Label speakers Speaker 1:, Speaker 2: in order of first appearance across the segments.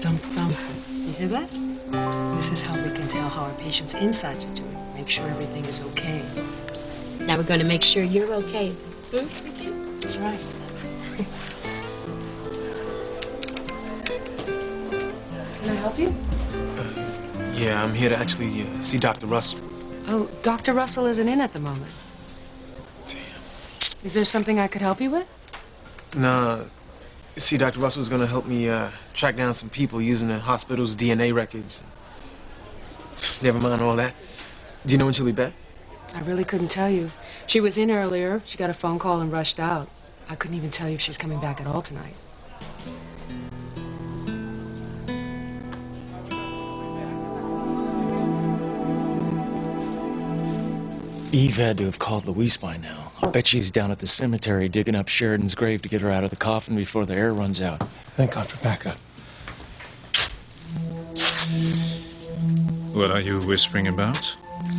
Speaker 1: Thump, thump. You hear that? This is how we can tell how our patient's insides are doing. Make sure everything is okay.
Speaker 2: Now we're going to make sure you're okay. Sweetie?
Speaker 1: That's right. Can I help you?
Speaker 3: Yeah, I'm here to actually see Dr. Russell.
Speaker 1: Oh, Dr. Russell isn't in at the moment.
Speaker 3: Damn.
Speaker 1: Is there something I could help you with?
Speaker 3: Nah. See, Dr. Russell was gonna help me track down some people using the hospital's DNA records. Never mind all that. Do you know when she'll be back?
Speaker 1: I really couldn't tell you. She was in earlier. She got a phone call and rushed out. I couldn't even tell you if she's coming back at all tonight.
Speaker 4: Eve had to have called Louise by now. I bet she's down at the cemetery digging up Sheridan's grave to get her out of the coffin before the air runs out.
Speaker 5: Thank God for backup.
Speaker 6: What are you whispering about?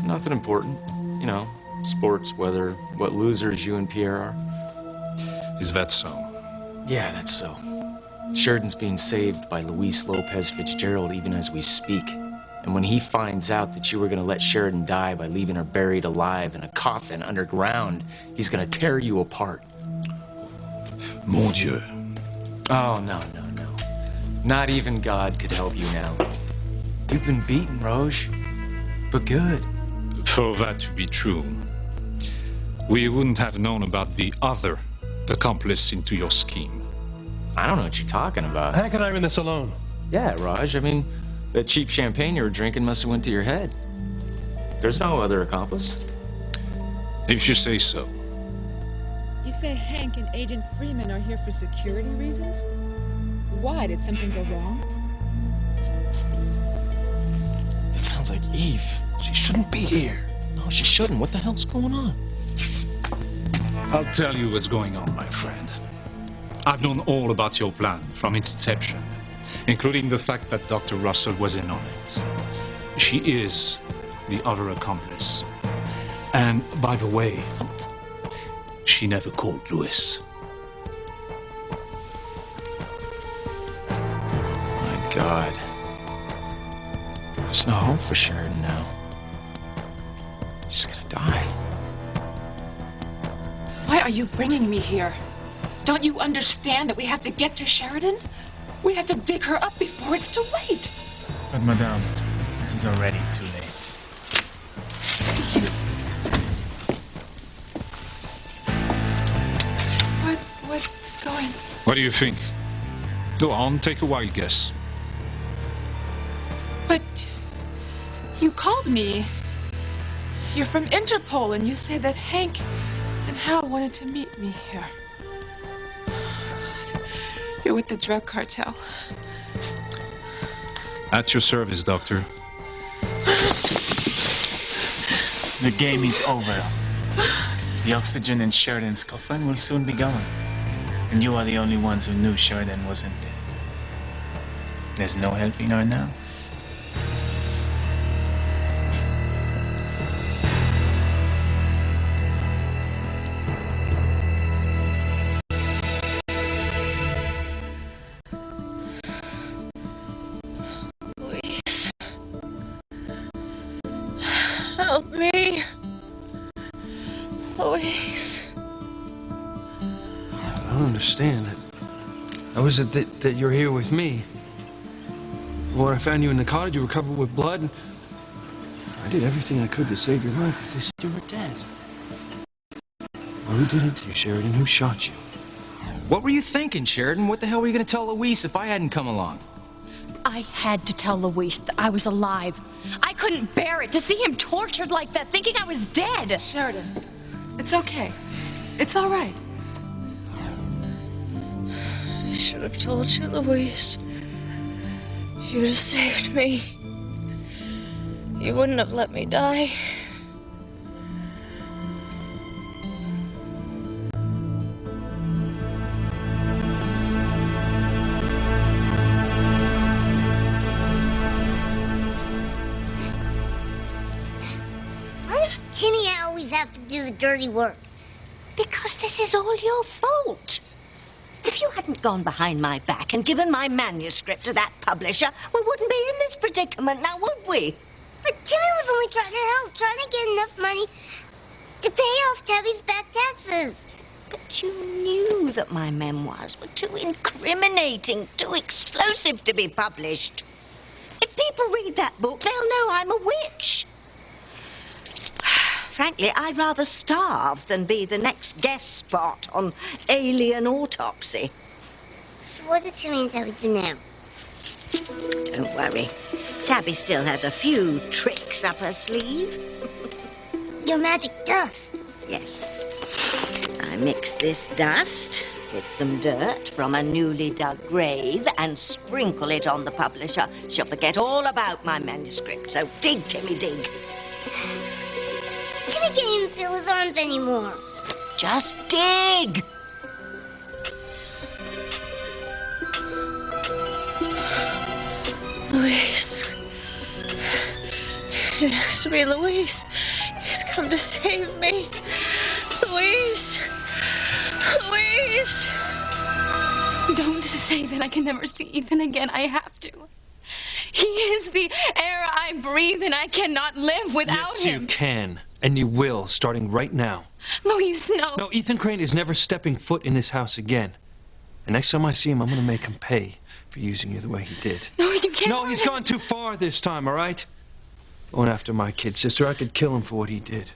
Speaker 4: Nothing important. You know, sports, weather, what losers you and Pierre are.
Speaker 6: Is that so?
Speaker 4: Yeah, that's so. Sheridan's being saved by Luis Lopez Fitzgerald even as we speak. And when he finds out that you were going to let Sheridan die by leaving her buried alive in a coffin underground, he's going to tear you apart.
Speaker 6: Mon Dieu.
Speaker 4: Oh, no. Not even God could help you now. You've been beaten, Roge. But good.
Speaker 6: For that to be true, we wouldn't have known about the other accomplice into your scheme.
Speaker 4: I don't know what you're talking about.
Speaker 5: Hank and I are in this alone.
Speaker 4: Yeah, Raj, I mean, that cheap champagne you were drinking must have went to your head. There's no other accomplice.
Speaker 6: If you say so.
Speaker 7: You say Hank and Agent Freeman are here for security reasons? Why? Did something go wrong?
Speaker 4: That sounds like Eve.
Speaker 5: She shouldn't be here.
Speaker 4: No, she shouldn't. What the hell's going on?
Speaker 6: I'll tell you what's going on, my friend. I've known all about your plan from its inception, including the fact that Dr. Russell was in on it. She is the other accomplice. And, by the way, she never called Louis.
Speaker 4: My God. There's no hope for Sheridan now. She's gonna die.
Speaker 8: Why are you bringing me here? Don't you understand that we have to get to Sheridan? We have to dig her up before it's too late.
Speaker 9: But, Madame, it is already too late.
Speaker 8: What's going...
Speaker 6: What do you think? Go on, take a wild guess.
Speaker 8: But... you called me. You're from Interpol, and you say that Hank and Hal wanted to meet me here. God, you're with the drug cartel.
Speaker 6: At your service, Doctor.
Speaker 9: The game is over. The oxygen in Sheridan's coffin will soon be gone. And you are the only ones who knew Sheridan wasn't dead. There's no helping her now.
Speaker 8: Louise. Help me. Louise.
Speaker 10: I don't understand. How is it that you're here with me? When I found you in the cottage, you were covered with blood. And I did everything I could to save your life, but they said you were dead. Well, who did it to you, Sheridan? Who shot you?
Speaker 4: What were you thinking, Sheridan? What the hell were you going to tell Luis if I hadn't come along?
Speaker 2: I had to tell Luis that I was alive. I couldn't bear it to see him tortured like that, thinking I was dead.
Speaker 8: Sheridan, it's okay. It's all right. I should have told you, Louise. You'd have saved me. You wouldn't have let me die.
Speaker 11: Why does Timmy always have to do the dirty work? Because this is all your fault.
Speaker 12: If you hadn't gone behind my back and given my manuscript to that publisher, we wouldn't be in this predicament now, would we?
Speaker 11: But Timmy was only trying to help, trying to get enough money to pay off Tabby's back taxes.
Speaker 12: But you knew that my memoirs were too incriminating, too explosive to be published. If people read that book, they'll know I'm a witch. Frankly, I'd rather starve than be the next guest spot on Alien Autopsy.
Speaker 11: So what did Timmy and Tabby do now?
Speaker 12: Don't worry. Tabby still has a few tricks up her sleeve.
Speaker 11: Your magic dust.
Speaker 12: Yes. I mix this dust with some dirt from a newly dug grave and sprinkle it on the publisher. She'll forget all about my manuscript, so dig, Timmy, dig.
Speaker 11: Timmy can't even feel his arms anymore.
Speaker 12: Just dig.
Speaker 8: Luis. It has to be Luis. He's come to save me. Luis. Luis.
Speaker 2: Don't say that I can never see Ethan again. I have to. He is the air I breathe, and I cannot live without him.
Speaker 10: You can, and you will, starting right now.
Speaker 2: Luis, no.
Speaker 10: No, Ethan Crane is never stepping foot in this house again. And next time I see him, I'm going to make him pay for using you the way he did.
Speaker 2: No, you can't.
Speaker 10: No, he's gone too far this time, all right? Going after my kid sister, I could kill him for what he did.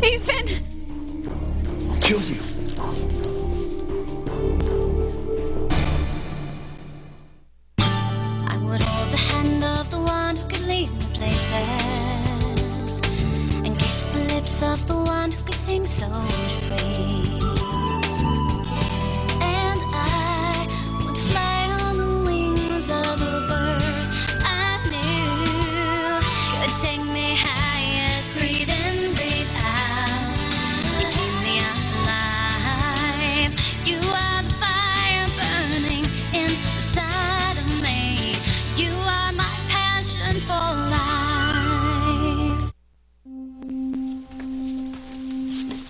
Speaker 2: Ethan!
Speaker 10: I'll kill you.
Speaker 13: I would hold the hand of the one who could lead me places and kiss the lips of the one who could sing so sweet. And I would fly on the wings of a bird I knew could take me highest. Breathe in, breathe out. You keep me alive. You are the fire burning inside of me. You are my passion for life.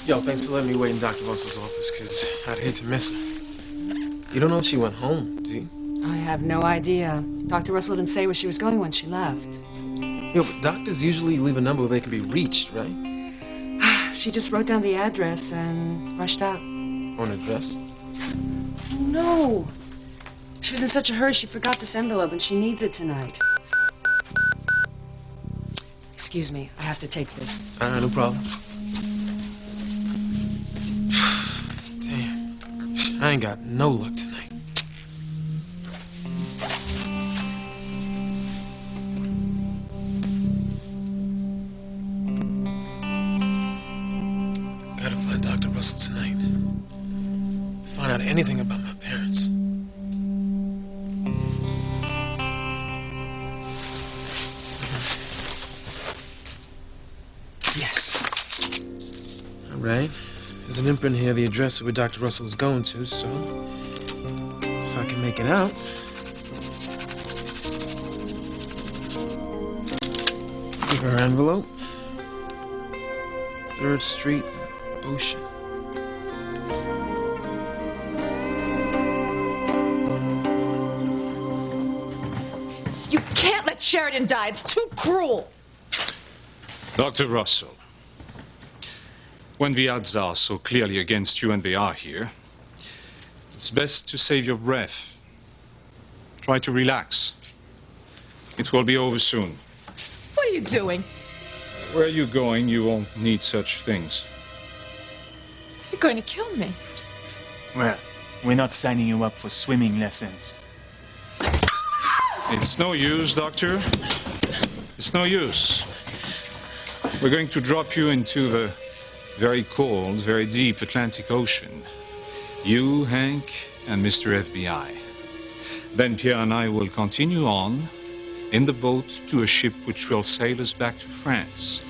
Speaker 3: Yo, thanks for letting me wait in Dr. Russell's office, because I'd hate to miss her. You don't know if she went home, do you?
Speaker 1: I have no idea. Dr. Russell didn't say where she was going when she left.
Speaker 3: Yo, but doctors usually leave a number where they can be reached, right?
Speaker 1: She just wrote down the address and rushed out.
Speaker 3: On a dress?
Speaker 1: No. She was in such a hurry she forgot this envelope and she needs it tonight. Excuse me, I have to take this.
Speaker 3: No problem. Damn. I ain't got no luck tonight. Gotta find Dr. Russell tonight. Find out anything about my parents. Yes. All right. There's an imprint here, the address of where Dr. Russell was going to, so if I can make it out. Give her envelope. 3rd Street, Ocean.
Speaker 14: You can't let Sheridan die. It's too cruel.
Speaker 6: Dr. Russell, when the odds are so clearly against you, and they are here, it's best to save your breath. Try to relax. It will be over soon.
Speaker 14: What are you doing?
Speaker 6: Where you going, you won't need such things.
Speaker 14: You're going to kill me.
Speaker 9: Well, we're not signing you up for swimming lessons.
Speaker 6: It's no use, Doctor. It's no use. We're going to drop you into the very cold, very deep Atlantic Ocean. You, Hank, and Mr. FBI. Then Pierre and I will continue on in the boat to a ship which will sail us back to France.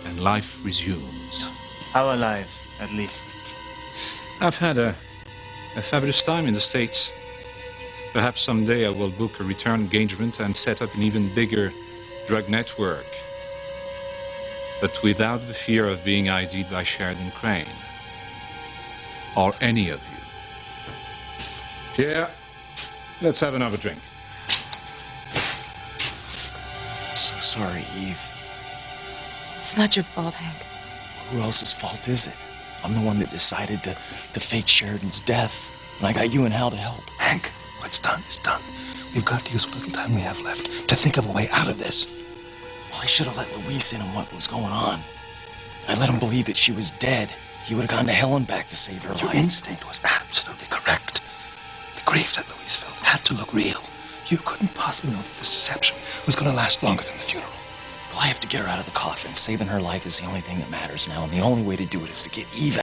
Speaker 6: And life resumes.
Speaker 9: Our lives, at least.
Speaker 6: I've had a fabulous time in the States. Perhaps someday I will book a return engagement and set up an even bigger drug network, but without the fear of being ID'd by Sheridan Crane. Or any of you. Here, let's have another drink.
Speaker 4: I'm so sorry, Eve.
Speaker 14: It's not your fault, Hank.
Speaker 4: Who else's fault is it? I'm the one that decided to fake Sheridan's death. And I got you and Hal to help.
Speaker 5: Hank, what's done is done. We've got to use what little time we have left to think of a way out of this.
Speaker 4: Well, I should have let Luis in on what was going on. I let him believe that she was dead. He would have gone to hell and back to save her
Speaker 5: Your
Speaker 4: life.
Speaker 5: instinct was absolutely correct. The grief that Luis felt had to look real. You couldn't possibly know that this deception was going to last longer than the funeral.
Speaker 4: Well, I have to get her out of the coffin. Saving her life is the only thing that matters now, and the only way to do it is to get Eve